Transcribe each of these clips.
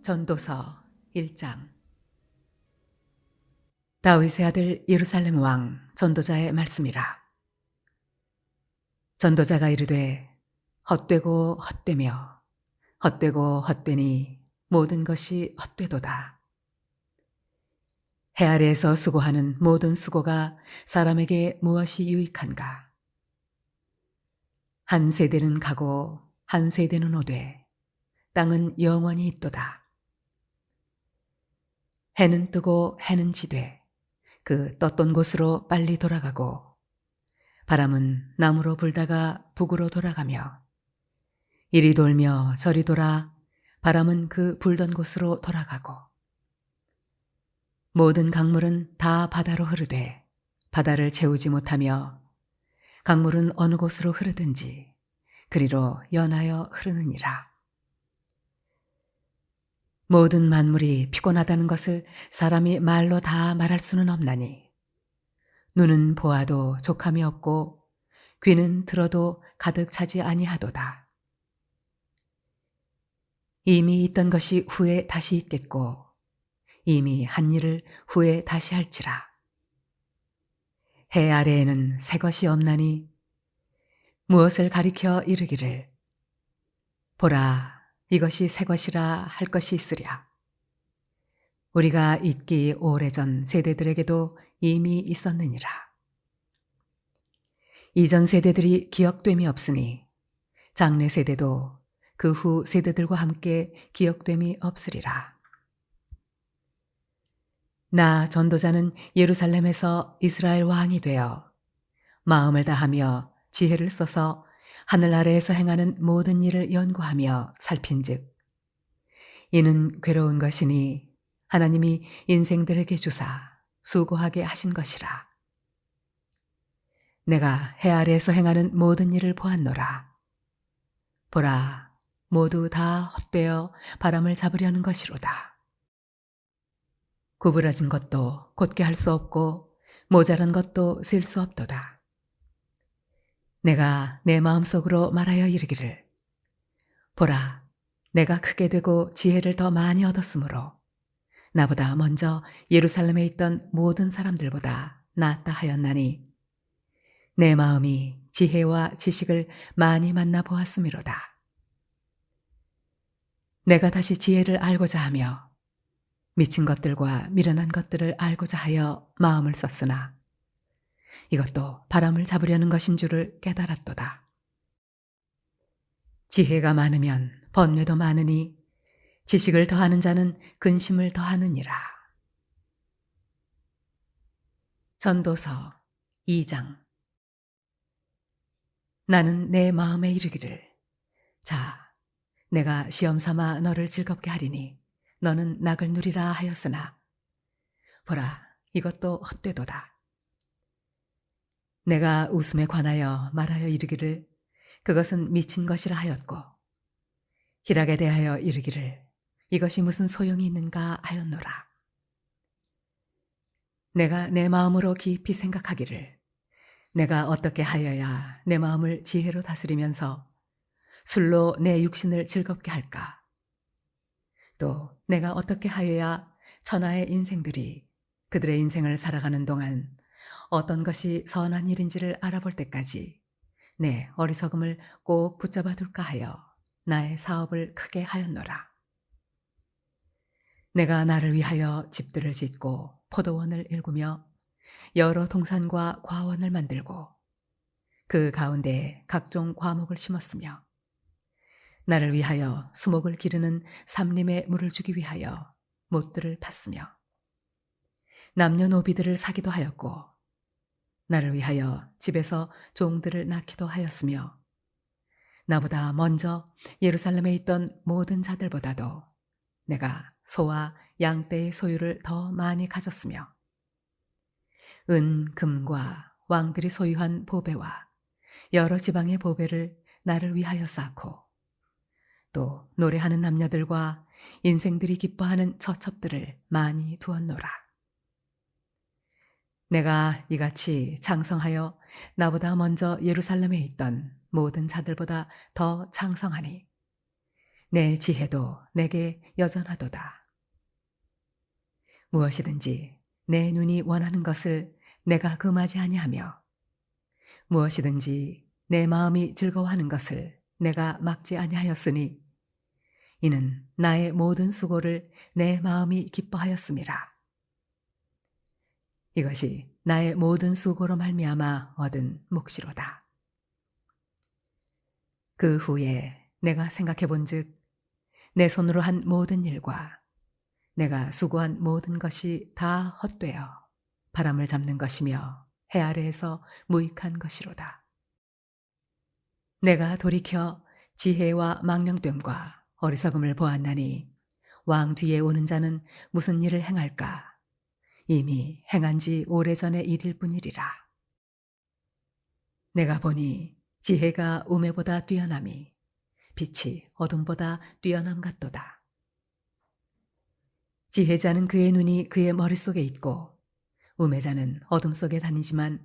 전도서 1장. 다윗의 아들 예루살렘 왕 전도자의 말씀이라. 전도자가 이르되 헛되고 헛되며 헛되고 헛되니 모든 것이 헛되도다. 해 아래에서 수고하는 모든 수고가 사람에게 무엇이 유익한가? 한 세대는 가고 한 세대는 오되 땅은 영원히 있도다. 해는 뜨고 해는 지되 그 떴던 곳으로 빨리 돌아가고 바람은 남으로 불다가 북으로 돌아가며 이리 돌며 저리 돌아 바람은 그 불던 곳으로 돌아가고 모든 강물은 다 바다로 흐르되 바다를 채우지 못하며 강물은 어느 곳으로 흐르든지 그리로 연하여 흐르느니라. 모든 만물이 피곤하다는 것을 사람이 말로 다 말할 수는 없나니 눈은 보아도 족함이 없고 귀는 들어도 가득 차지 아니하도다. 이미 있던 것이 후에 다시 있겠고 이미 한 일을 후에 다시 할지라. 해 아래에는 새 것이 없나니 무엇을 가리켜 이르기를 보라 이것이 새 것이라 할 것이 있으랴. 우리가 있기 오래전 세대들에게도 이미 있었느니라. 이전 세대들이 기억됨이 없으니 장래 세대도 그 후 세대들과 함께 기억됨이 없으리라. 나 전도자는 예루살렘에서 이스라엘 왕이 되어 마음을 다하며 지혜를 써서 하늘 아래에서 행하는 모든 일을 연구하며 살핀즉 이는 괴로운 것이니 하나님이 인생들에게 주사 수고하게 하신 것이라. 내가 해 아래에서 행하는 모든 일을 보았노라. 보라 모두 다 헛되어 바람을 잡으려는 것이로다. 구부러진 것도 곧게 할 수 없고 모자란 것도 셀 수 없도다. 내가 내 마음속으로 말하여 이르기를 보라 내가 크게 되고 지혜를 더 많이 얻었으므로 나보다 먼저 예루살렘에 있던 모든 사람들보다 낫다 하였나니 내 마음이 지혜와 지식을 많이 만나 보았음이로다. 내가 다시 지혜를 알고자 하며 미친 것들과 미련한 것들을 알고자 하여 마음을 썼으나 이것도 바람을 잡으려는 것인 줄을 깨달았도다. 지혜가 많으면 번뇌도 많으니 지식을 더하는 자는 근심을 더하느니라. 전도서 2장. 나는 내 마음에 이르기를 자 내가 시험 삼아 너를 즐겁게 하리니 너는 낙을 누리라 하였으나 보라 이것도 헛되도다. 내가 웃음에 관하여 말하여 이르기를 그것은 미친 것이라 하였고 희락에 대하여 이르기를 이것이 무슨 소용이 있는가 하였노라. 내가 내 마음으로 깊이 생각하기를 내가 어떻게 하여야 내 마음을 지혜로 다스리면서 술로 내 육신을 즐겁게 할까? 또 내가 어떻게 하여야 천하의 인생들이 그들의 인생을 살아가는 동안 어떤 것이 선한 일인지를 알아볼 때까지 내 어리석음을 꼭 붙잡아 둘까 하여 나의 사업을 크게 하였노라. 내가 나를 위하여 집들을 짓고 포도원을 일구며 여러 동산과 과원을 만들고 그 가운데에 각종 과목을 심었으며 나를 위하여 수목을 기르는 삼림에 물을 주기 위하여 못들을 팠으며 남녀노비들을 사기도 하였고 나를 위하여 집에서 종들을 낳기도 하였으며 나보다 먼저 예루살렘에 있던 모든 자들보다도 내가 소와 양떼의 소유를 더 많이 가졌으며 은, 금과 왕들이 소유한 보배와 여러 지방의 보배를 나를 위하여 쌓고 또 노래하는 남녀들과 인생들이 기뻐하는 처첩들을 많이 두었노라. 내가 이같이 창성하여 나보다 먼저 예루살렘에 있던 모든 자들보다 더 창성하니 내 지혜도 내게 여전하도다. 무엇이든지 내 눈이 원하는 것을 내가 금하지 아니하며 무엇이든지 내 마음이 즐거워하는 것을 내가 막지 아니하였으니 이는 나의 모든 수고를 내 마음이 기뻐하였음이라. 이것이 나의 모든 수고로 말미암아 얻은 몫이로다. 그 후에 내가 생각해 본즉 내 손으로 한 모든 일과 내가 수고한 모든 것이 다 헛되어 바람을 잡는 것이며 해 아래에서 무익한 것이로다. 내가 돌이켜 지혜와 망령됨과 어리석음을 보았나니 왕 뒤에 오는 자는 무슨 일을 행할까? 이미 행한 지 오래전의 일일 뿐이리라. 내가 보니 지혜가 우매보다 뛰어남이 빛이 어둠보다 뛰어남 같도다. 지혜자는 그의 눈이 그의 머릿속에 있고 우매자는 어둠 속에 다니지만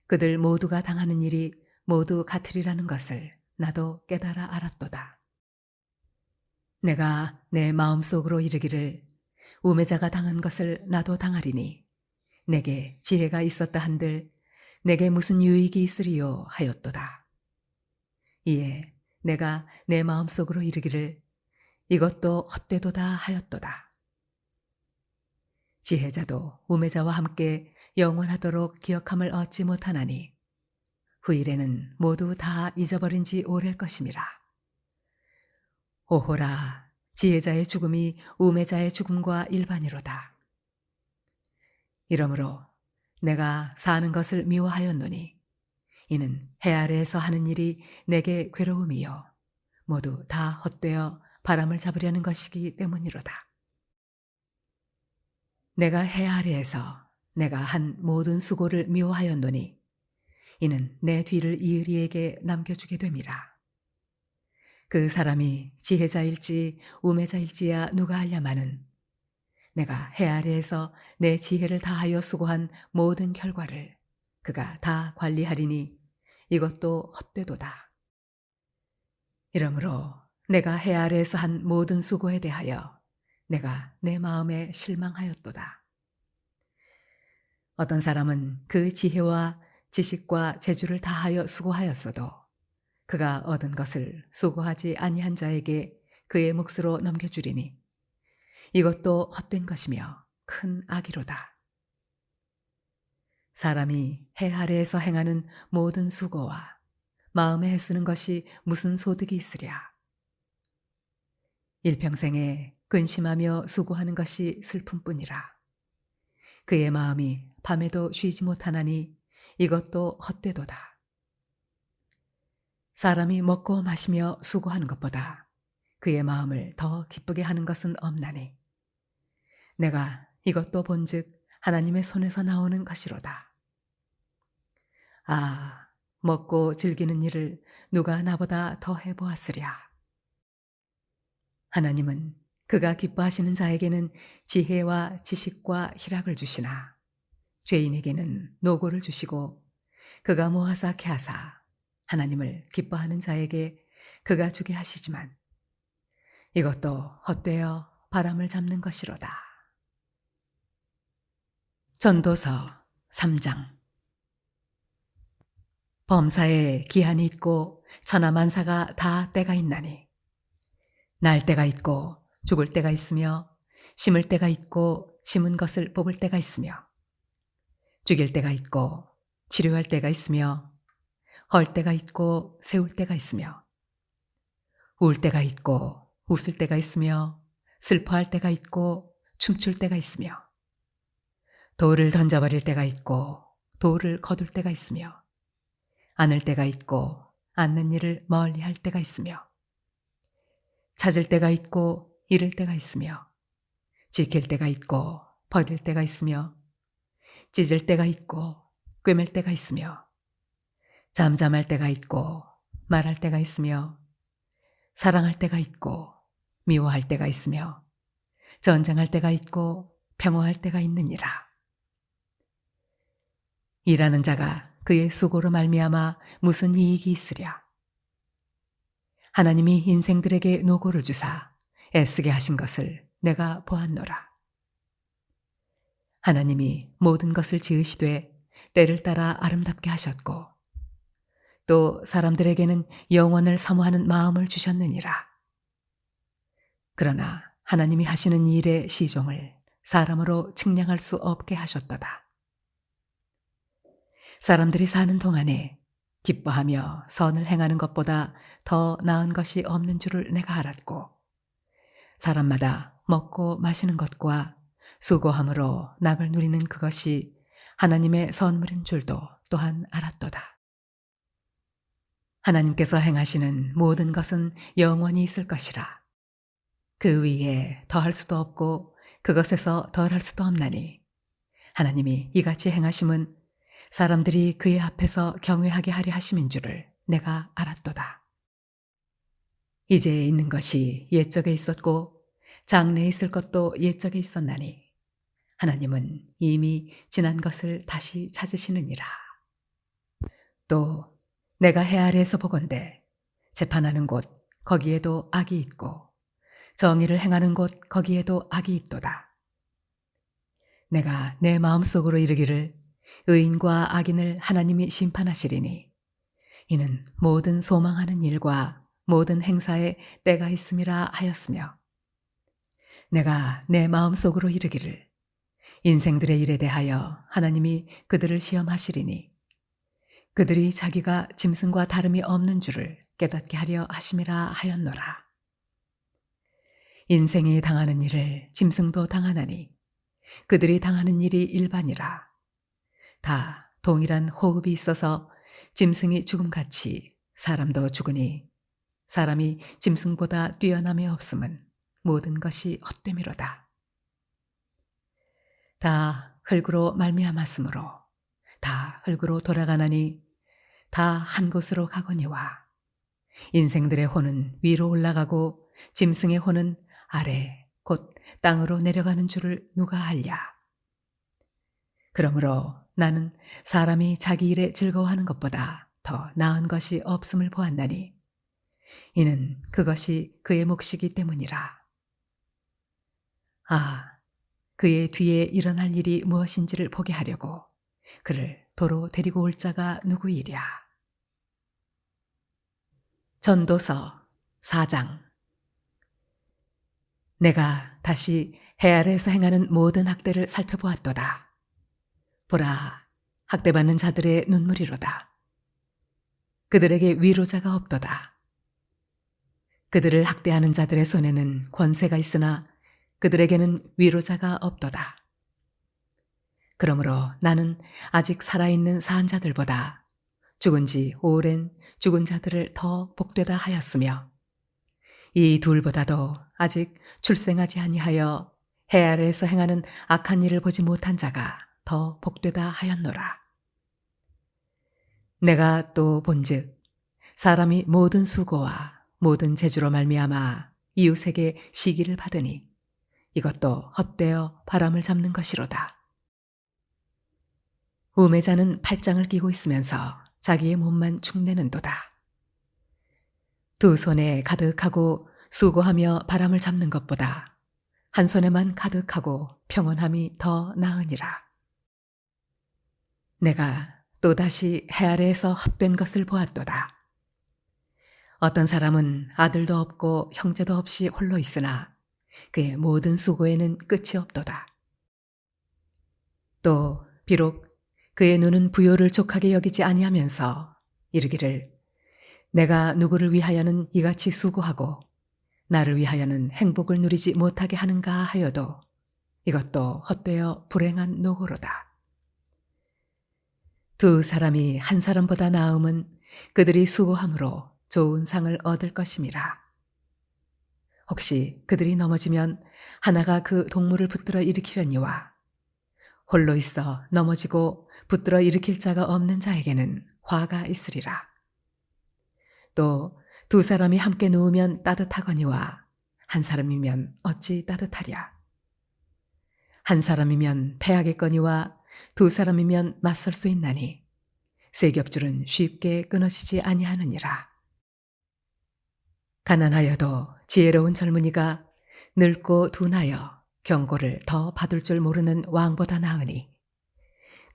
그들 모두가 당하는 일이 모두 같으리라는 것을 나도 깨달아 알았도다. 내가 내 마음속으로 이르기를 우매자가 당한 것을 나도 당하리니 내게 지혜가 있었다 한들 내게 무슨 유익이 있으리요 하였도다. 이에 내가 내 마음속으로 이르기를 이것도 헛되도다 하였도다. 지혜자도 우매자와 함께 영원하도록 기억함을 얻지 못하나니 후일에는 모두 다 잊어버린 지 오래일 것임이라. 오호라, 지혜자의 죽음이 우매자의 죽음과 일반이로다. 이러므로 내가 사는 것을 미워하였노니 이는 해 아래에서 하는 일이 내게 괴로움이요 모두 다 헛되어 바람을 잡으려는 것이기 때문이로다. 내가 해 아래에서 내가 한 모든 수고를 미워하였노니 이는 내 뒤를 이으리에게 남겨주게 됨이라. 그 사람이 지혜자일지 우매자일지야 누가 알랴마는 내가 해 아래에서 내 지혜를 다하여 수고한 모든 결과를 그가 다 관리하리니 이것도 헛되도다. 이러므로 내가 해 아래에서 한 모든 수고에 대하여 내가 내 마음에 실망하였도다. 어떤 사람은 그 지혜와 지식과 재주를 다하여 수고하였어도 그가 얻은 것을 수고하지 아니한 자에게 그의 몫으로 넘겨주리니 이것도 헛된 것이며 큰 악이로다. 사람이 해 아래에서 행하는 모든 수고와 마음에 애쓰는 것이 무슨 소득이 있으랴. 일평생에 근심하며 수고하는 것이 슬픔뿐이라. 그의 마음이 밤에도 쉬지 못하나니 이것도 헛되도다. 사람이 먹고 마시며 수고하는 것보다 그의 마음을 더 기쁘게 하는 것은 없나니 내가 이것도 본즉 하나님의 손에서 나오는 것이로다. 아, 먹고 즐기는 일을 누가 나보다 더 해보았으랴. 하나님은 그가 기뻐하시는 자에게는 지혜와 지식과 희락을 주시나 죄인에게는 노고를 주시고 그가 모아서 캐하사 하나님을 기뻐하는 자에게 그가 주게 하시지만 이것도 헛되어 바람을 잡는 것이로다. 전도서 3장. 범사에 기한이 있고 천하만사가 다 때가 있나니 날 때가 있고 죽을 때가 있으며 심을 때가 있고 심은 것을 뽑을 때가 있으며 죽일 때가 있고 치료할 때가 있으며 헐 때가 있고 세울 때가 있으며 울 때가 있고 웃을 때가 있으며 슬퍼할 때가 있고 춤출 때가 있으며 돌을 던져버릴 때가 있고 돌을 거둘 때가 있으며 안을 때가 있고 않는 일을 멀리 할 때가 있으며 찾을 때가 있고 잃을 때가 있으며 지킬 때가 있고 버릴 때가 있으며 찢을 때가 있고 꿰맬 때가 있으며 잠잠할 때가 있고 말할 때가 있으며 사랑할 때가 있고 미워할 때가 있으며 전쟁할 때가 있고 평화할 때가 있느니라. 일하는 자가 그의 수고로 말미암아 무슨 이익이 있으랴. 하나님이 인생들에게 노고를 주사 애쓰게 하신 것을 내가 보았노라. 하나님이 모든 것을 지으시되 때를 따라 아름답게 하셨고 또 사람들에게는 영원을 사모하는 마음을 주셨느니라. 그러나 하나님이 하시는 일의 시종을 사람으로 측량할 수 없게 하셨도다. 사람들이 사는 동안에 기뻐하며 선을 행하는 것보다 더 나은 것이 없는 줄을 내가 알았고 사람마다 먹고 마시는 것과 수고함으로 낙을 누리는 그것이 하나님의 선물인 줄도 또한 알았도다. 하나님께서 행하시는 모든 것은 영원히 있을 것이라. 그 위에 더할 수도 없고 그것에서 덜할 수도 없나니 하나님이 이같이 행하심은 사람들이 그의 앞에서 경외하게 하려 하심인 줄을 내가 알았도다. 이제 있는 것이 옛적에 있었고 장래에 있을 것도 옛적에 있었나니 하나님은 이미 지난 것을 다시 찾으시느니라. 또 내가 해 아래에서 보건대 재판하는 곳 거기에도 악이 있고 정의를 행하는 곳 거기에도 악이 있도다. 내가 내 마음속으로 이르기를 의인과 악인을 하나님이 심판하시리니 이는 모든 소망하는 일과 모든 행사에 때가 있음이라 하였으며 내가 내 마음속으로 이르기를 인생들의 일에 대하여 하나님이 그들을 시험하시리니 그들이 자기가 짐승과 다름이 없는 줄을 깨닫게 하려 하심이라 하였노라. 인생이 당하는 일을 짐승도 당하나니 그들이 당하는 일이 일반이라. 다 동일한 호흡이 있어서 짐승이 죽음같이 사람도 죽으니 사람이 짐승보다 뛰어남이 없음은 모든 것이 헛되미로다. 다 흙으로 말미암았으므로 다 흙으로 돌아가나니 다 한 곳으로 가거니와 인생들의 혼은 위로 올라가고 짐승의 혼은 아래 곧 땅으로 내려가는 줄을 누가 알랴. 그러므로 나는 사람이 자기 일에 즐거워하는 것보다 더 나은 것이 없음을 보았나니 이는 그것이 그의 몫이기 때문이라. 아, 그의 뒤에 일어날 일이 무엇인지를 보게 하려고 그를 도로 데리고 올 자가 누구이랴. 전도서 4장. 내가 다시 해 아래에서 행하는 모든 학대를 살펴보았도다. 보라, 학대받는 자들의 눈물이로다. 그들에게 위로자가 없도다. 그들을 학대하는 자들의 손에는 권세가 있으나 그들에게는 위로자가 없도다. 그러므로 나는 아직 살아있는 사한 자들보다 죽은 지 오랜 죽은 자들을 더 복되다 하였으며 이 둘보다도 아직 출생하지 아니하여 해 아래에서 행하는 악한 일을 보지 못한 자가 더 복되다 하였노라. 내가 또 본즉 사람이 모든 수고와 모든 재주로 말미암아 이웃에게 시기를 받으니 이것도 헛되어 바람을 잡는 것이로다. 우매자는 팔짱을 끼고 있으면서 자기의 몸만 축내는도다. 두 손에 가득하고 수고하며 바람을 잡는 것보다 한 손에만 가득하고 평온함이 더 나으니라. 내가 또다시 해 아래에서 헛된 것을 보았도다. 어떤 사람은 아들도 없고 형제도 없이 홀로 있으나 그의 모든 수고에는 끝이 없도다. 또 비록 그의 눈은 부요를 족하게 여기지 아니하면서 이르기를 내가 누구를 위하여는 이같이 수고하고 나를 위하여는 행복을 누리지 못하게 하는가 하여도 이것도 헛되어 불행한 노고로다. 두 사람이 한 사람보다 나음은 그들이 수고함으로 좋은 상을 얻을 것임이라. 혹시 그들이 넘어지면 하나가 그 동물을 붙들어 일으키려니와 홀로 있어 넘어지고 붙들어 일으킬 자가 없는 자에게는 화가 있으리라. 또 두 사람이 함께 누우면 따뜻하거니와 한 사람이면 어찌 따뜻하랴. 한 사람이면 패하겠거니와 두 사람이면 맞설 수 있나니 세 겹줄은 쉽게 끊어지지 아니하느니라. 가난하여도 지혜로운 젊은이가 늙고 둔하여 경고를 더 받을 줄 모르는 왕보다 나으니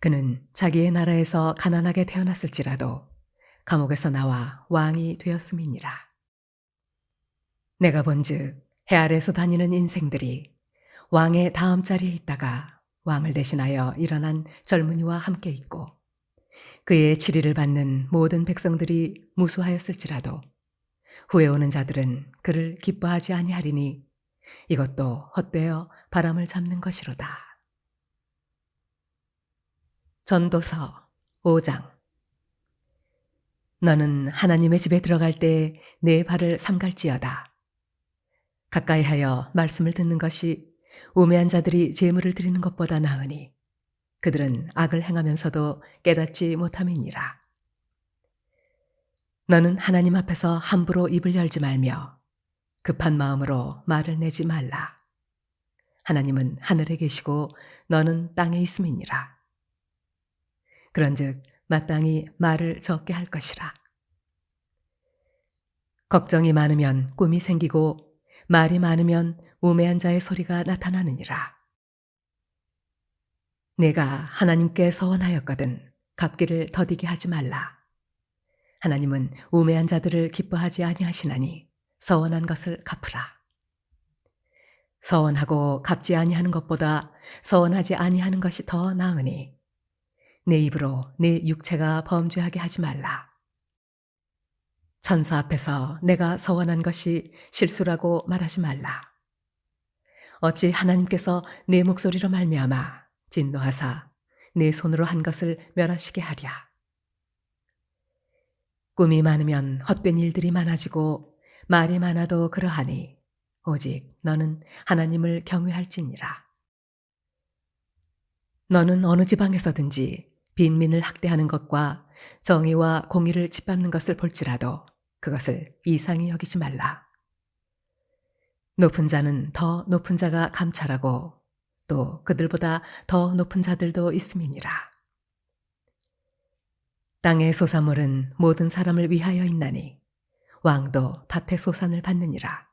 그는 자기의 나라에서 가난하게 태어났을지라도 감옥에서 나와 왕이 되었음이니라. 내가 본즉 해 아래에서 다니는 인생들이 왕의 다음 자리에 있다가 왕을 대신하여 일어난 젊은이와 함께 있고 그의 치리를 받는 모든 백성들이 무수하였을지라도 후에 오는 자들은 그를 기뻐하지 아니하리니 이것도 헛되어 바람을 잡는 것이로다. 전도서 5장. 너는 하나님의 집에 들어갈 때 내 발을 삼갈지어다. 가까이 하여 말씀을 듣는 것이 우매한 자들이 제물을 드리는 것보다 나으니 그들은 악을 행하면서도 깨닫지 못함이니라. 너는 하나님 앞에서 함부로 입을 열지 말며 급한 마음으로 말을 내지 말라. 하나님은 하늘에 계시고 너는 땅에 있음이니라. 그런즉 마땅히 말을 적게 할 것이라. 걱정이 많으면 꿈이 생기고 말이 많으면 우매한 자의 소리가 나타나느니라. 내가 하나님께 서원하였거든 갚기를 더디게 하지 말라. 하나님은 우매한 자들을 기뻐하지 아니하시나니 서원한 것을 갚으라. 서원하고 갚지 아니하는 것보다 서원하지 아니하는 것이 더 나으니 내 입으로 내 육체가 범죄하게 하지 말라. 천사 앞에서 내가 서원한 것이 실수라고 말하지 말라. 어찌 하나님께서 내 목소리로 말미암아 진노하사 내 손으로 한 것을 멸하시게 하랴. 꿈이 많으면 헛된 일들이 많아지고 말이 많아도 그러하니 오직 너는 하나님을 경외할지니라. 너는 어느 지방에서든지 빈민을 학대하는 것과 정의와 공의를 짓밟는 것을 볼지라도 그것을 이상히 여기지 말라. 높은 자는 더 높은 자가 감찰하고 또 그들보다 더 높은 자들도 있음이니라. 땅의 소산물은 모든 사람을 위하여 있나니 왕도 밭의 소산을 받느니라.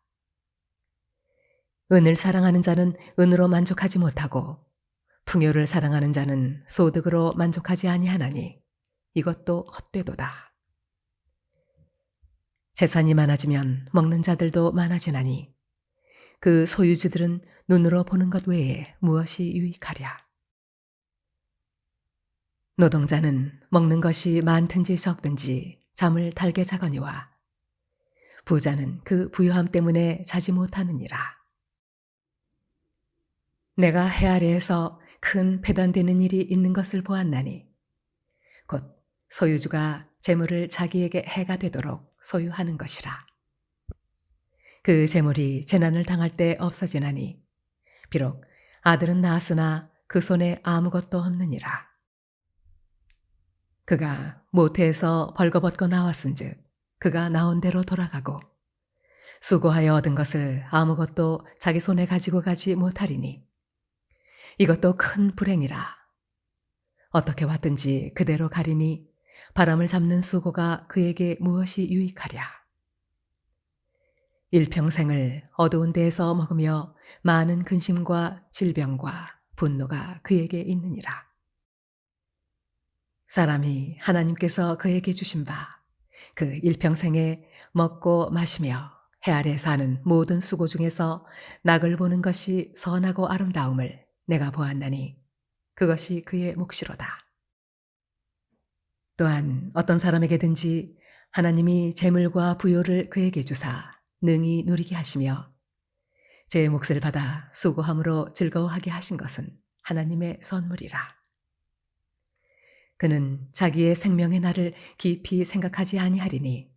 은을 사랑하는 자는 은으로 만족하지 못하고 풍요를 사랑하는 자는 소득으로 만족하지 아니하나니 이것도 헛되도다. 재산이 많아지면 먹는 자들도 많아지나니 그 소유주들은 눈으로 보는 것 외에 무엇이 유익하랴. 노동자는 먹는 것이 많든지 적든지 잠을 달게 자거니와 부자는 그 부유함 때문에 자지 못하느니라. 내가 해 아래에서 큰 배단되는 일이 있는 것을 보았나니 곧 소유주가 재물을 자기에게 해가 되도록 소유하는 것이라. 그 재물이 재난을 당할 때 없어지나니 비록 아들은 낳았으나 그 손에 아무것도 없느니라. 그가 모태에서 벌거벗고 나왔은즉 그가 나온 대로 돌아가고 수고하여 얻은 것을 아무것도 자기 손에 가지고 가지 못하리니 이것도 큰 불행이라. 어떻게 왔든지 그대로 가리니 바람을 잡는 수고가 그에게 무엇이 유익하랴. 일평생을 어두운 데에서 먹으며 많은 근심과 질병과 분노가 그에게 있느니라. 사람이 하나님께서 그에게 주신 바 그 일평생에 먹고 마시며 해 아래 사는 모든 수고 중에서 낙을 보는 것이 선하고 아름다움을 내가 보았나니 그것이 그의 몫이로다. 또한 어떤 사람에게든지 하나님이 재물과 부요를 그에게 주사 능히 누리게 하시며 제 몫을 받아 수고함으로 즐거워하게 하신 것은 하나님의 선물이라. 그는 자기의 생명의 날을 깊이 생각하지 아니하리니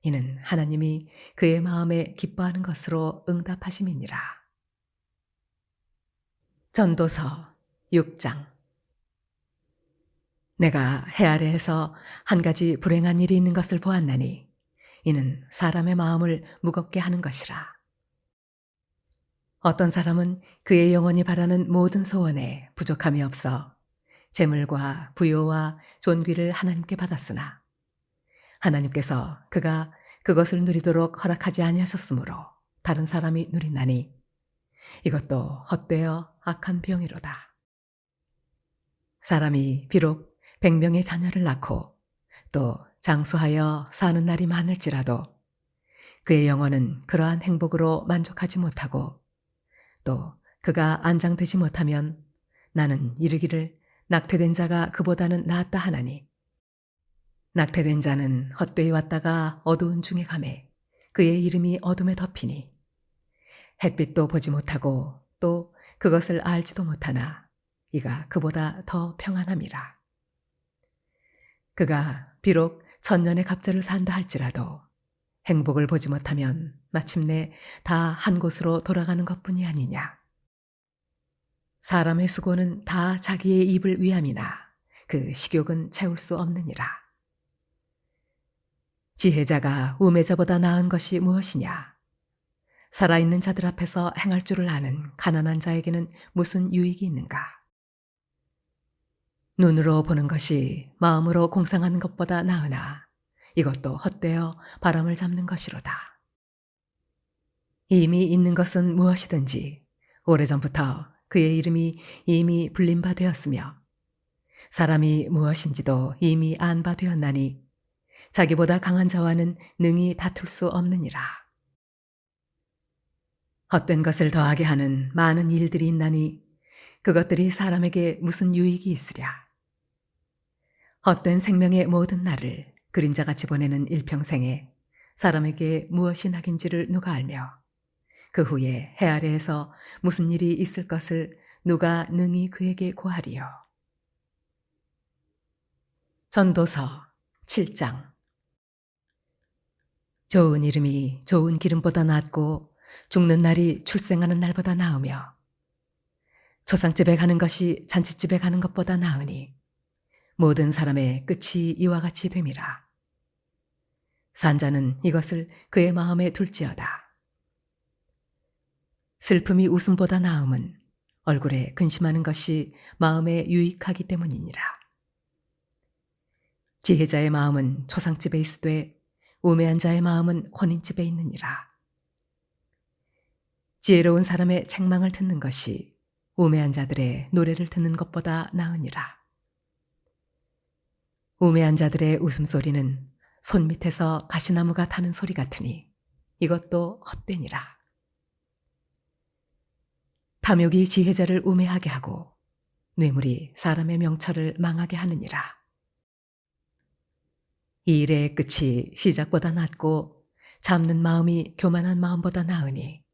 이는 하나님이 그의 마음에 기뻐하는 것으로 응답하심이니라. 전도서 6장. 내가 해 아래에서 한 가지 불행한 일이 있는 것을 보았나니 이는 사람의 마음을 무겁게 하는 것이라. 어떤 사람은 그의 영혼이 바라는 모든 소원에 부족함이 없어 재물과 부요와 존귀를 하나님께 받았으나 하나님께서 그가 그것을 누리도록 허락하지 아니하셨으므로 다른 사람이 누리나니 이것도 헛되어 악한 병이로다. 사람이 비록 100명의 자녀를 낳고 또 장수하여 사는 날이 많을지라도 그의 영혼은 그러한 행복으로 만족하지 못하고 또 그가 안장되지 못하면 나는 이르기를 낙퇴된 자가 그보다는 나았다 하나니 낙퇴된 자는 헛되이 왔다가 어두운 중에 가매 그의 이름이 어둠에 덮이니 햇빛도 보지 못하고 또 그것을 알지도 못하나 이가 그보다 더 평안함이라. 그가 비록 천년의 갑절을 산다 할지라도 행복을 보지 못하면 마침내 다 한 곳으로 돌아가는 것뿐이 아니냐. 사람의 수고는 다 자기의 입을 위함이나 그 식욕은 채울 수 없느니라. 지혜자가 우매자보다 나은 것이 무엇이냐? 살아있는 자들 앞에서 행할 줄을 아는 가난한 자에게는 무슨 유익이 있는가? 눈으로 보는 것이 마음으로 공상하는 것보다 나으나 이것도 헛되어 바람을 잡는 것이로다. 이미 있는 것은 무엇이든지 오래전부터 그의 이름이 이미 불린 바 되었으며 사람이 무엇인지도 이미 안 바 되었나니 자기보다 강한 자와는 능히 다툴 수 없느니라. 헛된 것을 더하게 하는 많은 일들이 있나니 그것들이 사람에게 무슨 유익이 있으랴. 헛된 생명의 모든 날을 그림자같이 보내는 일평생에 사람에게 무엇이 낙인지를 누가 알며 그 후에 해 아래에서 무슨 일이 있을 것을 누가 능히 그에게 고하리요. 전도서 7장. 좋은 이름이 좋은 기름보다 낫고 죽는 날이 출생하는 날보다 나으며 초상집에 가는 것이 잔치집에 가는 것보다 나으니 모든 사람의 끝이 이와 같이 됨이라. 산자는 이것을 그의 마음에 둘지어다. 슬픔이 웃음보다 나음은 얼굴에 근심하는 것이 마음에 유익하기 때문이니라. 지혜자의 마음은 초상집에 있으되 우매한 자의 마음은 혼인집에 있느니라. 지혜로운 사람의 책망을 듣는 것이 우매한 자들의 노래를 듣는 것보다 나으니라. 우매한 자들의 웃음소리는 손밑에서 가시나무가 타는 소리 같으니 이것도 헛되니라. 탐욕이 지혜자를 우매하게 하고 뇌물이 사람의 명철을 망하게 하느니라. 이 일의 끝이 시작보다 낫고 잡는 마음이 교만한 마음보다 나으니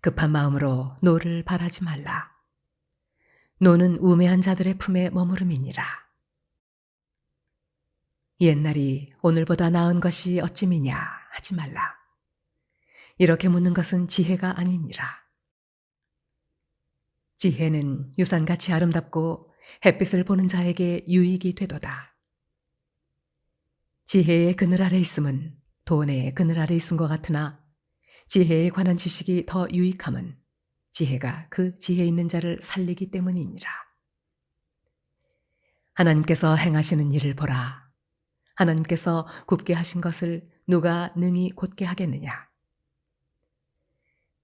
급한 마음으로 노를 바라지 말라. 노는 우매한 자들의 품에 머무름이니라. 옛날이 오늘보다 나은 것이 어찌미냐 하지 말라. 이렇게 묻는 것은 지혜가 아니니라. 지혜는 유산같이 아름답고 햇빛을 보는 자에게 유익이 되도다. 지혜의 그늘 아래 있음은 돈의 그늘 아래 있음 것 같으나 지혜에 관한 지식이 더 유익함은 지혜가 그 지혜 있는 자를 살리기 때문이니라. 하나님께서 행하시는 일을 보라. 하나님께서 굽게 하신 것을 누가 능히 곧게 하겠느냐.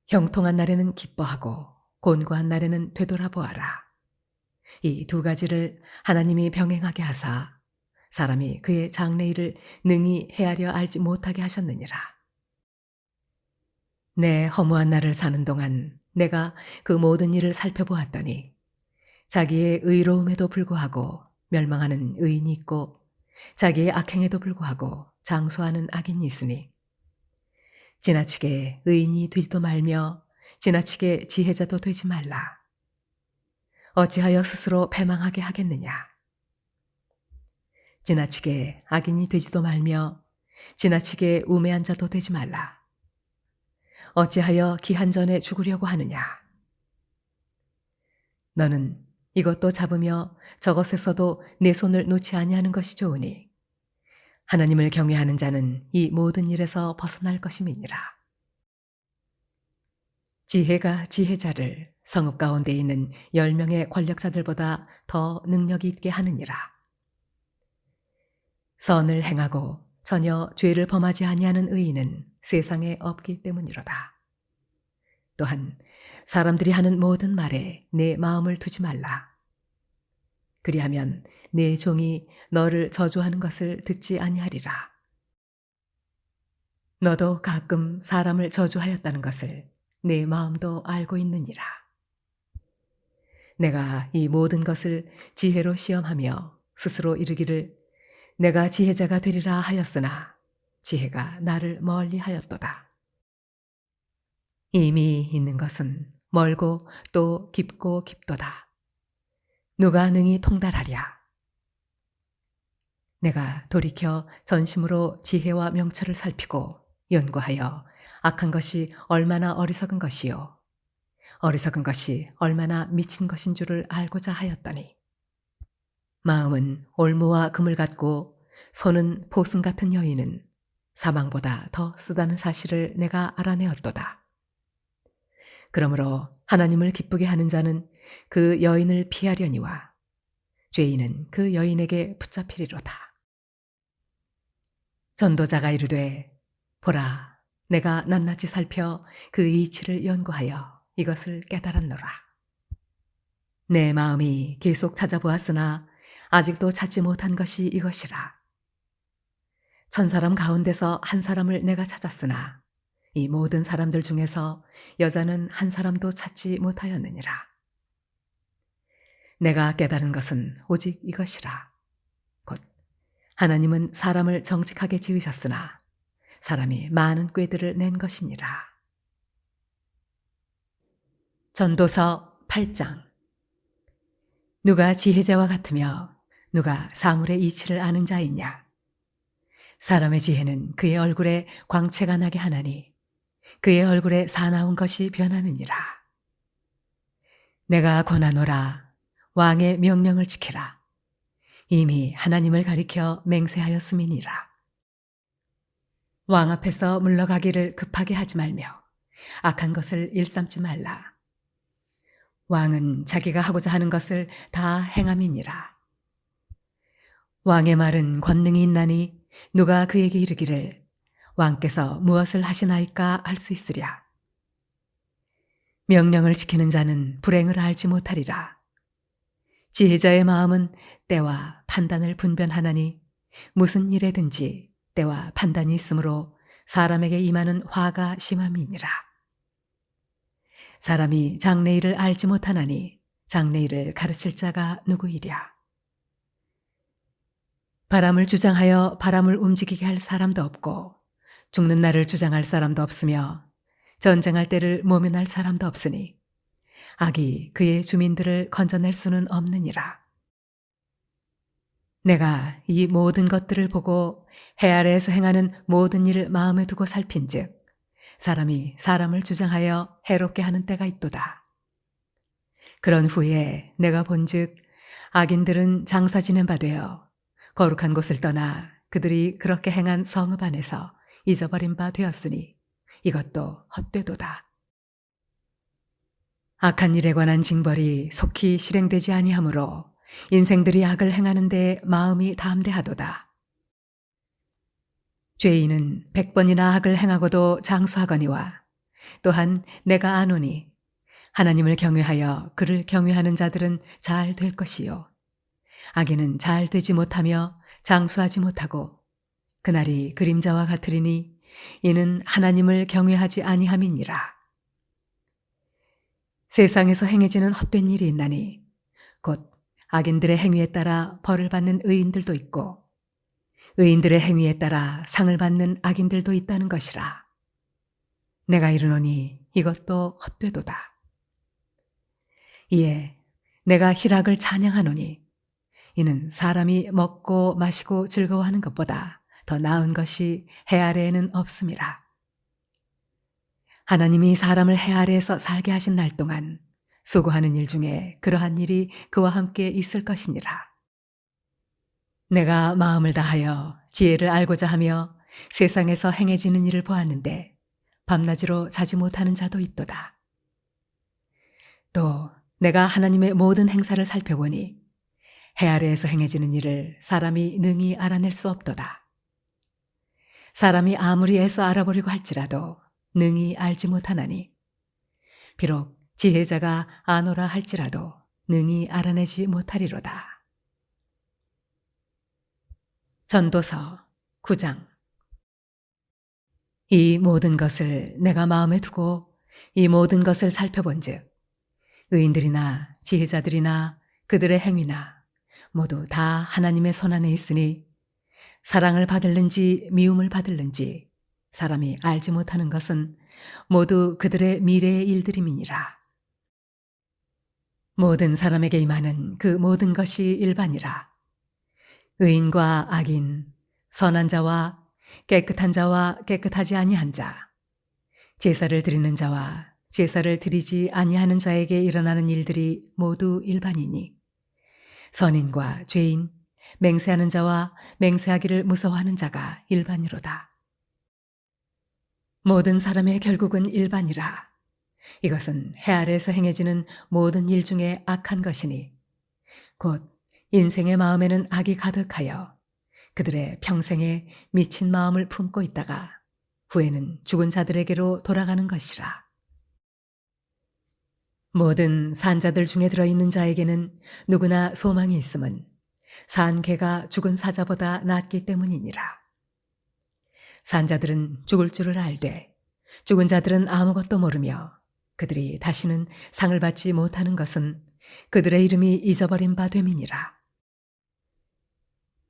형통한 날에는 기뻐하고 곤고한 날에는 되돌아보아라. 이 두 가지를 하나님이 병행하게 하사 사람이 그의 장래일을 능히 헤아려 알지 못하게 하셨느니라. 내 허무한 날을 사는 동안 내가 그 모든 일을 살펴보았더니 자기의 의로움에도 불구하고 멸망하는 의인이 있고 자기의 악행에도 불구하고 장수하는 악인이 있으니 지나치게 의인이 되지도 말며 지나치게 지혜자도 되지 말라. 어찌하여 스스로 패망하게 하겠느냐. 지나치게 악인이 되지도 말며 지나치게 우매한 자도 되지 말라. 어찌하여 기한 전에 죽으려고 하느냐. 너는 이것도 잡으며 저것에서도 내 손을 놓지 아니하는 것이 좋으니 하나님을 경외하는 자는 이 모든 일에서 벗어날 것임이니라. 지혜가 지혜자를 성읍 가운데 있는 10명의 권력자들보다 더 능력이 있게 하느니라. 선을 행하고 전혀 죄를 범하지 아니하는 의인은 세상에 없기 때문이로다. 또한 사람들이 하는 모든 말에 내 마음을 두지 말라. 그리하면 내 종이 너를 저주하는 것을 듣지 아니하리라. 너도 가끔 사람을 저주하였다는 것을 내 마음도 알고 있느니라. 내가 이 모든 것을 지혜로 시험하며 스스로 이르기를 내가 지혜자가 되리라 하였으나 지혜가 나를 멀리 하였도다. 이미 있는 것은 멀고 또 깊고 깊도다. 누가 능히 통달하랴. 내가 돌이켜 전심으로 지혜와 명철을 살피고 연구하여 악한 것이 얼마나 어리석은 것이요 어리석은 것이 얼마나 미친 것인 줄을 알고자 하였더니 마음은 올무와 금을 같고 손은 보승 같은 여인은 사망보다 더 쓰다는 사실을 내가 알아내었도다. 그러므로 하나님을 기쁘게 하는 자는 그 여인을 피하려니와 죄인은 그 여인에게 붙잡히리로다. 전도자가 이르되 보라 내가 낱낱이 살펴 그 이치를 연구하여 이것을 깨달았노라. 내 마음이 계속 찾아보았으나 아직도 찾지 못한 것이 이것이라. 1000사람 가운데서 한 사람을 내가 찾았으나 이 모든 사람들 중에서 여자는 한 사람도 찾지 못하였느니라. 내가 깨달은 것은 오직 이것이라. 곧 하나님은 사람을 정직하게 지으셨으나 사람이 많은 꾀들을 낸 것이니라. 전도서 8장. 누가 지혜자와 같으며 누가 사물의 이치를 아는 자이냐. 사람의 지혜는 그의 얼굴에 광채가 나게 하나니 그의 얼굴에 사나운 것이 변하느니라. 내가 권하노라. 왕의 명령을 지키라. 이미 하나님을 가리켜 맹세하였음이니라. 왕 앞에서 물러가기를 급하게 하지 말며 악한 것을 일삼지 말라. 왕은 자기가 하고자 하는 것을 다 행함이니라. 왕의 말은 권능이 있나니 누가 그에게 이르기를 왕께서 무엇을 하시나이까 할 수 있으랴. 명령을 지키는 자는 불행을 알지 못하리라. 지혜자의 마음은 때와 판단을 분별하나니 무슨 일에든지 때와 판단이 있으므로 사람에게 임하는 화가 심함이니라. 사람이 장래일을 알지 못하나니 장래일을 가르칠 자가 누구이랴. 바람을 주장하여 바람을 움직이게 할 사람도 없고 죽는 날을 주장할 사람도 없으며 전쟁할 때를 모면할 사람도 없으니 악이 그의 주민들을 건져낼 수는 없느니라. 내가 이 모든 것들을 보고 해 아래에서 행하는 모든 일을 마음에 두고 살핀즉 사람이 사람을 주장하여 해롭게 하는 때가 있도다. 그런 후에 내가 본즉 악인들은 장사 지낸 바 되어 거룩한 곳을 떠나 그들이 그렇게 행한 성읍 안에서 잊어버린 바 되었으니 이것도 헛되도다. 악한 일에 관한 징벌이 속히 실행되지 아니하므로 인생들이 악을 행하는 데 마음이 담대하도다. 죄인은 100번이나 악을 행하고도 장수하거니와 또한 내가 아노니 하나님을 경외하여 그를 경외하는 자들은 잘 될 것이요 악인은 잘 되지 못하며 장수하지 못하고 그날이 그림자와 같으리니 이는 하나님을 경외하지 아니함이니라. 세상에서 행해지는 헛된 일이 있나니 곧 악인들의 행위에 따라 벌을 받는 의인들도 있고 의인들의 행위에 따라 상을 받는 악인들도 있다는 것이라. 내가 이르노니 이것도 헛되도다. 이에 내가 희락을 찬양하노니 이는 사람이 먹고 마시고 즐거워하는 것보다 더 나은 것이 해 아래에는 없음이라. 하나님이 사람을 해 아래에서 살게 하신 날 동안 수고하는 일 중에 그러한 일이 그와 함께 있을 것이니라. 내가 마음을 다하여 지혜를 알고자 하며 세상에서 행해지는 일을 보았는데 밤낮으로 자지 못하는 자도 있도다. 또 내가 하나님의 모든 행사를 살펴보니 해 아래에서 행해지는 일을 사람이 능히 알아낼 수 없도다. 사람이 아무리 애써 알아보려고 할지라도 능히 알지 못하나니 비록 지혜자가 아노라 할지라도 능히 알아내지 못하리로다. 전도서 9장. 이 모든 것을 내가 마음에 두고 이 모든 것을 살펴본즉 의인들이나 지혜자들이나 그들의 행위나 모두 다 하나님의 손안에 있으니 사랑을 받을는지 미움을 받을는지 사람이 알지 못하는 것은 모두 그들의 미래의 일들임이니라. 모든 사람에게 임하는 그 모든 것이 일반이라. 의인과 악인, 선한 자와 깨끗한 자와 깨끗하지 아니한 자, 제사를 드리는 자와 제사를 드리지 아니하는 자에게 일어나는 일들이 모두 일반이니 선인과 죄인, 맹세하는 자와 맹세하기를 무서워하는 자가 일반이로다. 모든 사람의 결국은 일반이라. 이것은 해 아래에서 행해지는 모든 일 중에 악한 것이니 곧 인생의 마음에는 악이 가득하여 그들의 평생에 미친 마음을 품고 있다가 후에는 죽은 자들에게로 돌아가는 것이라. 모든 산자들 중에 들어있는 자에게는 누구나 소망이 있음은 산 개가 죽은 사자보다 낫기 때문이니라. 산자들은 죽을 줄을 알되 죽은 자들은 아무것도 모르며 그들이 다시는 상을 받지 못하는 것은 그들의 이름이 잊어버린 바 됨이니라.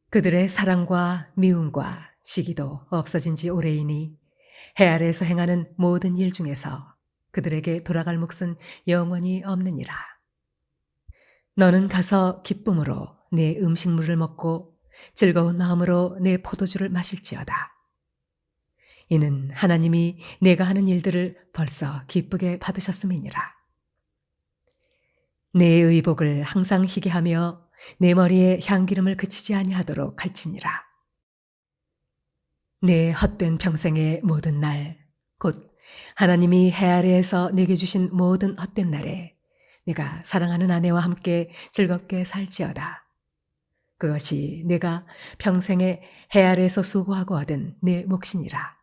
그들의 사랑과 미움과 시기도 없어진 지 오래이니 해 아래에서 행하는 모든 일 중에서 그들에게 돌아갈 몫은 영원히 없느니라. 너는 가서 기쁨으로 내 음식물을 먹고 즐거운 마음으로 내 포도주를 마실지어다. 이는 하나님이 내가 하는 일들을 벌써 기쁘게 받으셨음이니라. 내 의복을 항상 희게 하며 내 머리에 향기름을 그치지 아니하도록 갈지니라. 내 헛된 평생의 모든 날, 곧 하나님이 해 아래에서 내게 주신 모든 헛된 날에 내가 사랑하는 아내와 함께 즐겁게 살지어다. 그것이 내가 평생에 해 아래에서 수고하고 얻은 내 몫이니라.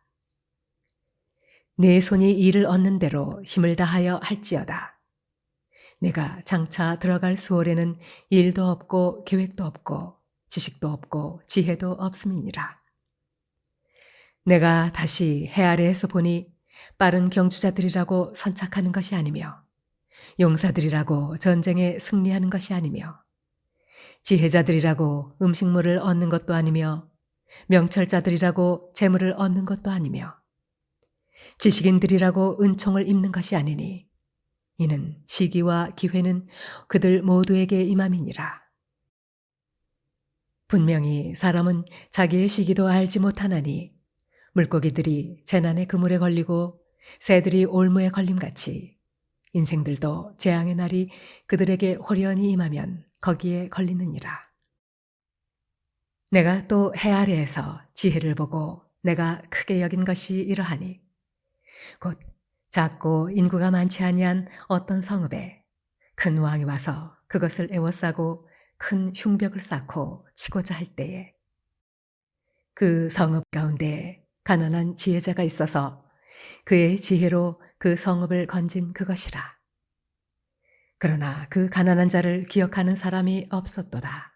내 손이 일을 얻는 대로 힘을 다하여 할지어다. 내가 장차 들어갈 수월에는 일도 없고 계획도 없고 지식도 없고 지혜도 없음이니라. 내가 다시 해 아래에서 보니 빠른 경주자들이라고 선착하는 것이 아니며 용사들이라고 전쟁에 승리하는 것이 아니며 지혜자들이라고 음식물을 얻는 것도 아니며 명철자들이라고 재물을 얻는 것도 아니며 지식인들이라고 은총을 입는 것이 아니니 이는 시기와 기회는 그들 모두에게 임함이니라. 분명히 사람은 자기의 시기도 알지 못하나니 물고기들이 재난의 그물에 걸리고 새들이 올무에 걸림같이 인생들도 재앙의 날이 그들에게 호련히 임하면 거기에 걸리느니라. 내가 또 해 아래에서 지혜를 보고 내가 크게 여긴 것이 이러하니 곧 작고 인구가 많지 아니한 어떤 성읍에 큰 왕이 와서 그것을 에워싸고 큰 흉벽을 쌓고 치고자 할 때에 그 성읍 가운데 가난한 지혜자가 있어서 그의 지혜로 그 성읍을 건진 그것이라. 그러나 그 가난한 자를 기억하는 사람이 없었도다.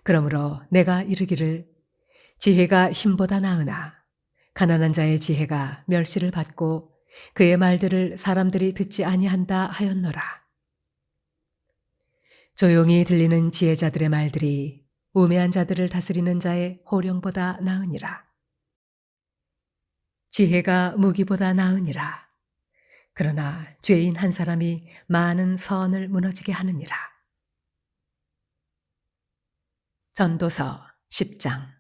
그러므로 내가 이르기를 지혜가 힘보다 나으나 가난한 자의 지혜가 멸시를 받고 그의 말들을 사람들이 듣지 아니한다 하였노라. 조용히 들리는 지혜자들의 말들이 우매한 자들을 다스리는 자의 호령보다 나으니라. 지혜가 무기보다 나으니라. 그러나 죄인 한 사람이 많은 선을 무너지게 하느니라. 전도서 10장.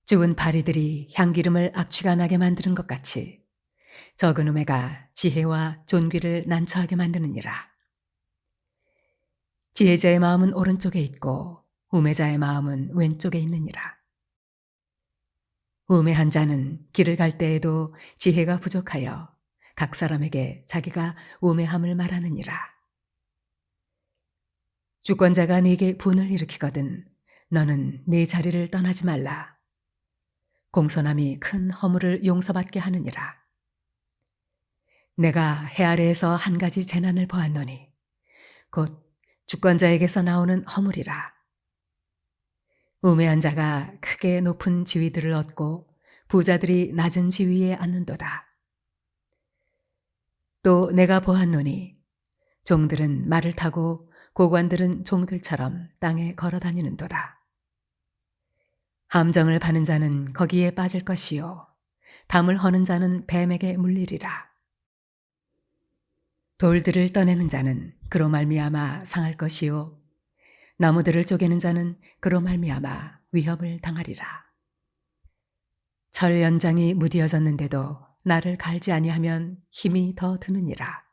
죽은 파리들이 향기름을 악취가 나게 만드는 것 같이 적은 우매가 지혜와 존귀를 난처하게 만드느니라. 지혜자의 마음은 오른쪽에 있고 우매자의 마음은 왼쪽에 있느니라. 우매한 자는 길을 갈 때에도 지혜가 부족하여 각 사람에게 자기가 우매함을 말하느니라. 주권자가 네게 분을 일으키거든 너는 네 자리를 떠나지 말라. 공손함이 큰 허물을 용서받게 하느니라. 내가 해 아래에서 한 가지 재난을 보았노니 곧 주권자에게서 나오는 허물이라. 우매한 자가 크게 높은 지위들을 얻고 부자들이 낮은 지위에 앉는도다. 또 내가 보았노니 종들은 말을 타고 고관들은 종들처럼 땅에 걸어 다니는도다. 함정을 파는 자는 거기에 빠질 것이요 담을 허는 자는 뱀에게 물리리라. 돌들을 떠내는 자는 그로 말미암아 상할 것이요 나무들을 쪼개는 자는 그로 말미암아 위협을 당하리라. 철 연장이 무디어졌는데도 나를 갈지 아니하면 힘이 더 드느니라.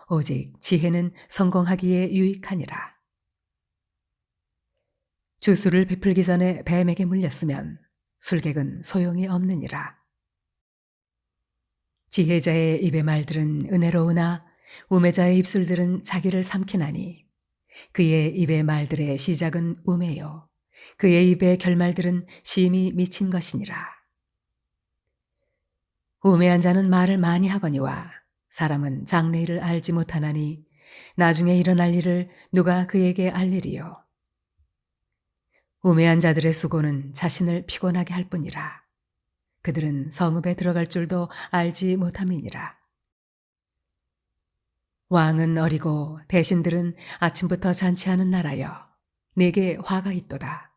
오직 지혜는 성공하기에 유익하니라. 주술을 베풀기 전에 뱀에게 물렸으면 술객은 소용이 없느니라. 지혜자의 입의 말들은 은혜로우나 우매자의 입술들은 자기를 삼키나니 그의 입의 말들의 시작은 우매요 그의 입의 결말들은 심히 미친 것이니라. 우매한 자는 말을 많이 하거니와 사람은 장래일을 알지 못하나니 나중에 일어날 일을 누가 그에게 알리리요. 우매한 자들의 수고는 자신을 피곤하게 할 뿐이라. 그들은 성읍에 들어갈 줄도 알지 못함이니라. 왕은 어리고 대신들은 아침부터 잔치하는 나라여 내게 화가 있도다.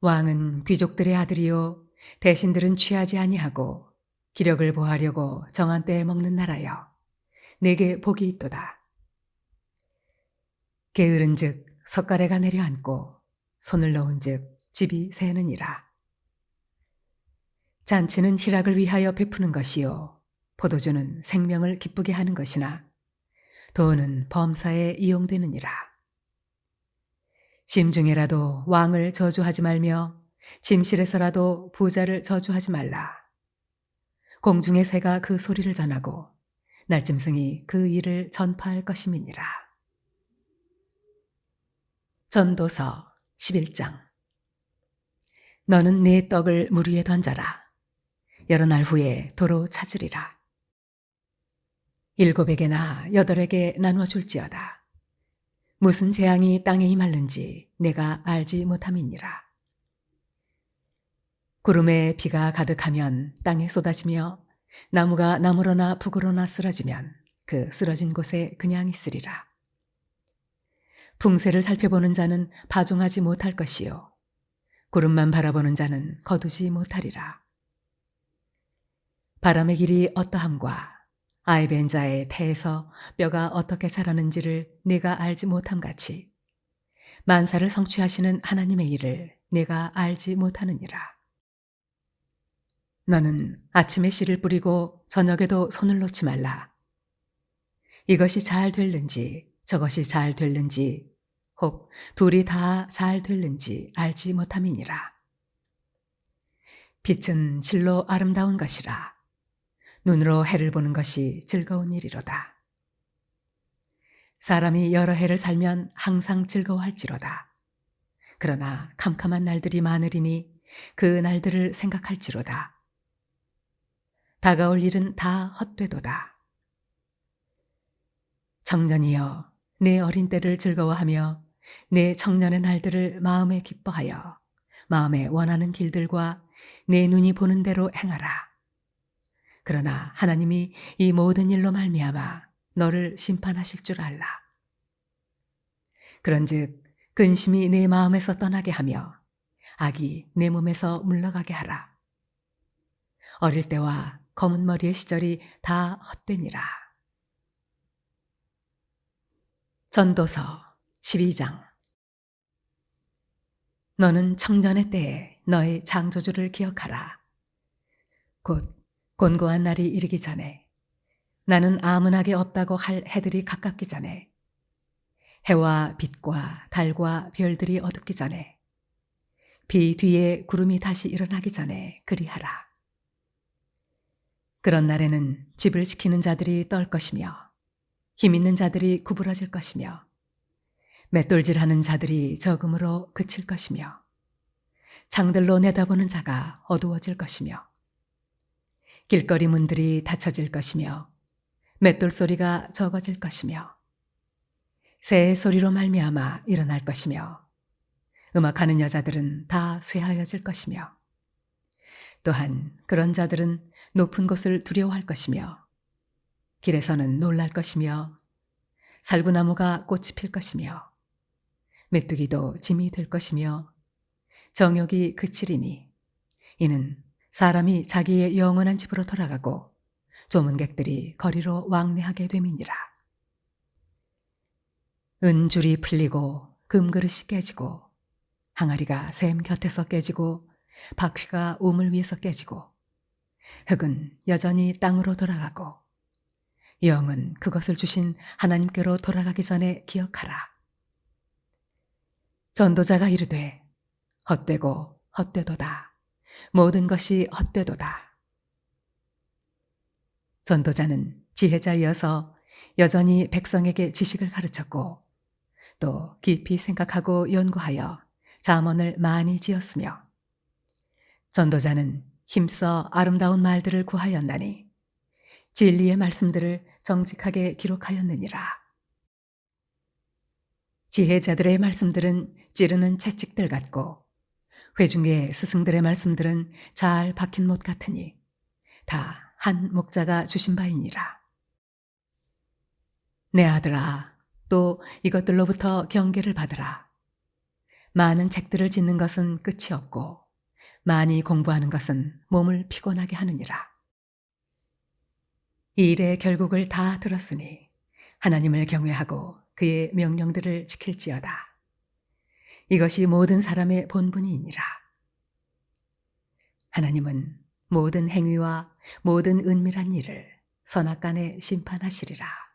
왕은 귀족들의 아들이요 대신들은 취하지 아니하고 기력을 보하려고 정한 때에 먹는 나라여 내게 복이 있도다. 게으른즉 석가래가 내려앉고 손을 놓은즉 집이 새느니라. 잔치는 희락을 위하여 베푸는 것이요 포도주는 생명을 기쁘게 하는 것이나 돈은 범사에 이용되느니라. 심중에라도 왕을 저주하지 말며 침실에서라도 부자를 저주하지 말라. 공중의 새가 그 소리를 전하고 날짐승이 그 일을 전파할 것임이니라. 전도서 11장. 너는 네 떡을 물 위에 던져라. 여러 날 후에 도로 찾으리라. 7에게나 8에게 나누어 줄지어다. 무슨 재앙이 땅에 임할는지 내가 알지 못함이니라. 구름에 비가 가득하면 땅에 쏟아지며 나무가 나무로나 북으로나 쓰러지면 그 쓰러진 곳에 그냥 있으리라. 풍세를 살펴보는 자는 파종하지 못할 것이요 구름만 바라보는 자는 거두지 못하리라. 바람의 길이 어떠함과 아이벤 자의 태에서 뼈가 어떻게 자라는지를 내가 알지 못함 같이 만사를 성취하시는 하나님의 일을 내가 알지 못하느니라. 너는 아침에 씨를 뿌리고 저녁에도 손을 놓지 말라. 이것이 잘 될는지 저것이 잘 될는지 혹 둘이 다 잘 될는지 알지 못함이니라. 빛은 실로 아름다운 것이라. 눈으로 해를 보는 것이 즐거운 일이로다. 사람이 여러 해를 살면 항상 즐거워할지로다. 그러나 캄캄한 날들이 많으리니 그 날들을 생각할지로다. 다가올 일은 다 헛되도다. 청년이여 내 어린 때를 즐거워하며 내 청년의 날들을 마음에 기뻐하여 마음에 원하는 길들과 내 눈이 보는 대로 행하라. 그러나 하나님이 이 모든 일로 말미암아 너를 심판하실 줄 알라. 그런즉 근심이 내 마음에서 떠나게 하며 악이 내 몸에서 물러가게 하라. 어릴 때와 검은 머리의 시절이 다 헛되니라. 전도서 12장. 너는 청년의 때에 너의 창조주를 기억하라. 곧 곤고한 날이 이르기 전에 나는 아문하게 없다고 할 해들이 가깝기 전에 해와 빛과 달과 별들이 어둡기 전에 비 뒤에 구름이 다시 일어나기 전에 그리하라. 그런 날에는 집을 지키는 자들이 떨 것이며 힘 있는 자들이 구부러질 것이며 맷돌질하는 자들이 적음으로 그칠 것이며 창들로 내다보는 자가 어두워질 것이며 길거리 문들이 닫혀질 것이며 맷돌 소리가 적어질 것이며 새의 소리로 말미암아 일어날 것이며 음악하는 여자들은 다 쇠하여질 것이며 또한 그런 자들은 높은 곳을 두려워할 것이며 길에서는 놀랄 것이며 살구나무가 꽃이 필 것이며 메뚜기도 짐이 될 것이며 정욕이 그치리니 이는 사람이 자기의 영원한 집으로 돌아가고 조문객들이 거리로 왕래하게 됨이니라. 은줄이 풀리고 금그릇이 깨지고 항아리가 샘 곁에서 깨지고 바퀴가 우물 위에서 깨지고 흙은 여전히 땅으로 돌아가고 영은 그것을 주신 하나님께로 돌아가기 전에 기억하라. 전도자가 이르되 헛되고 헛되도다. 모든 것이 헛되도다. 전도자는 지혜자이어서 여전히 백성에게 지식을 가르쳤고 또 깊이 생각하고 연구하여 잠언을 많이 지었으며 전도자는 힘써 아름다운 말들을 구하였나니 진리의 말씀들을 정직하게 기록하였느니라. 지혜자들의 말씀들은 찌르는 채찍들 같고 회중의 스승들의 말씀들은 잘 박힌 못 같으니 다 한 목자가 주신 바이니라. 내 아들아, 또 이것들로부터 경계를 받으라. 많은 책들을 짓는 것은 끝이 없고 많이 공부하는 것은 몸을 피곤하게 하느니라. 이 일의 결국을 다 들었으니 하나님을 경외하고 그의 명령들을 지킬지어다. 이것이 모든 사람의 본분이니라. 하나님은 모든 행위와 모든 은밀한 일을 선악간에 심판하시리라.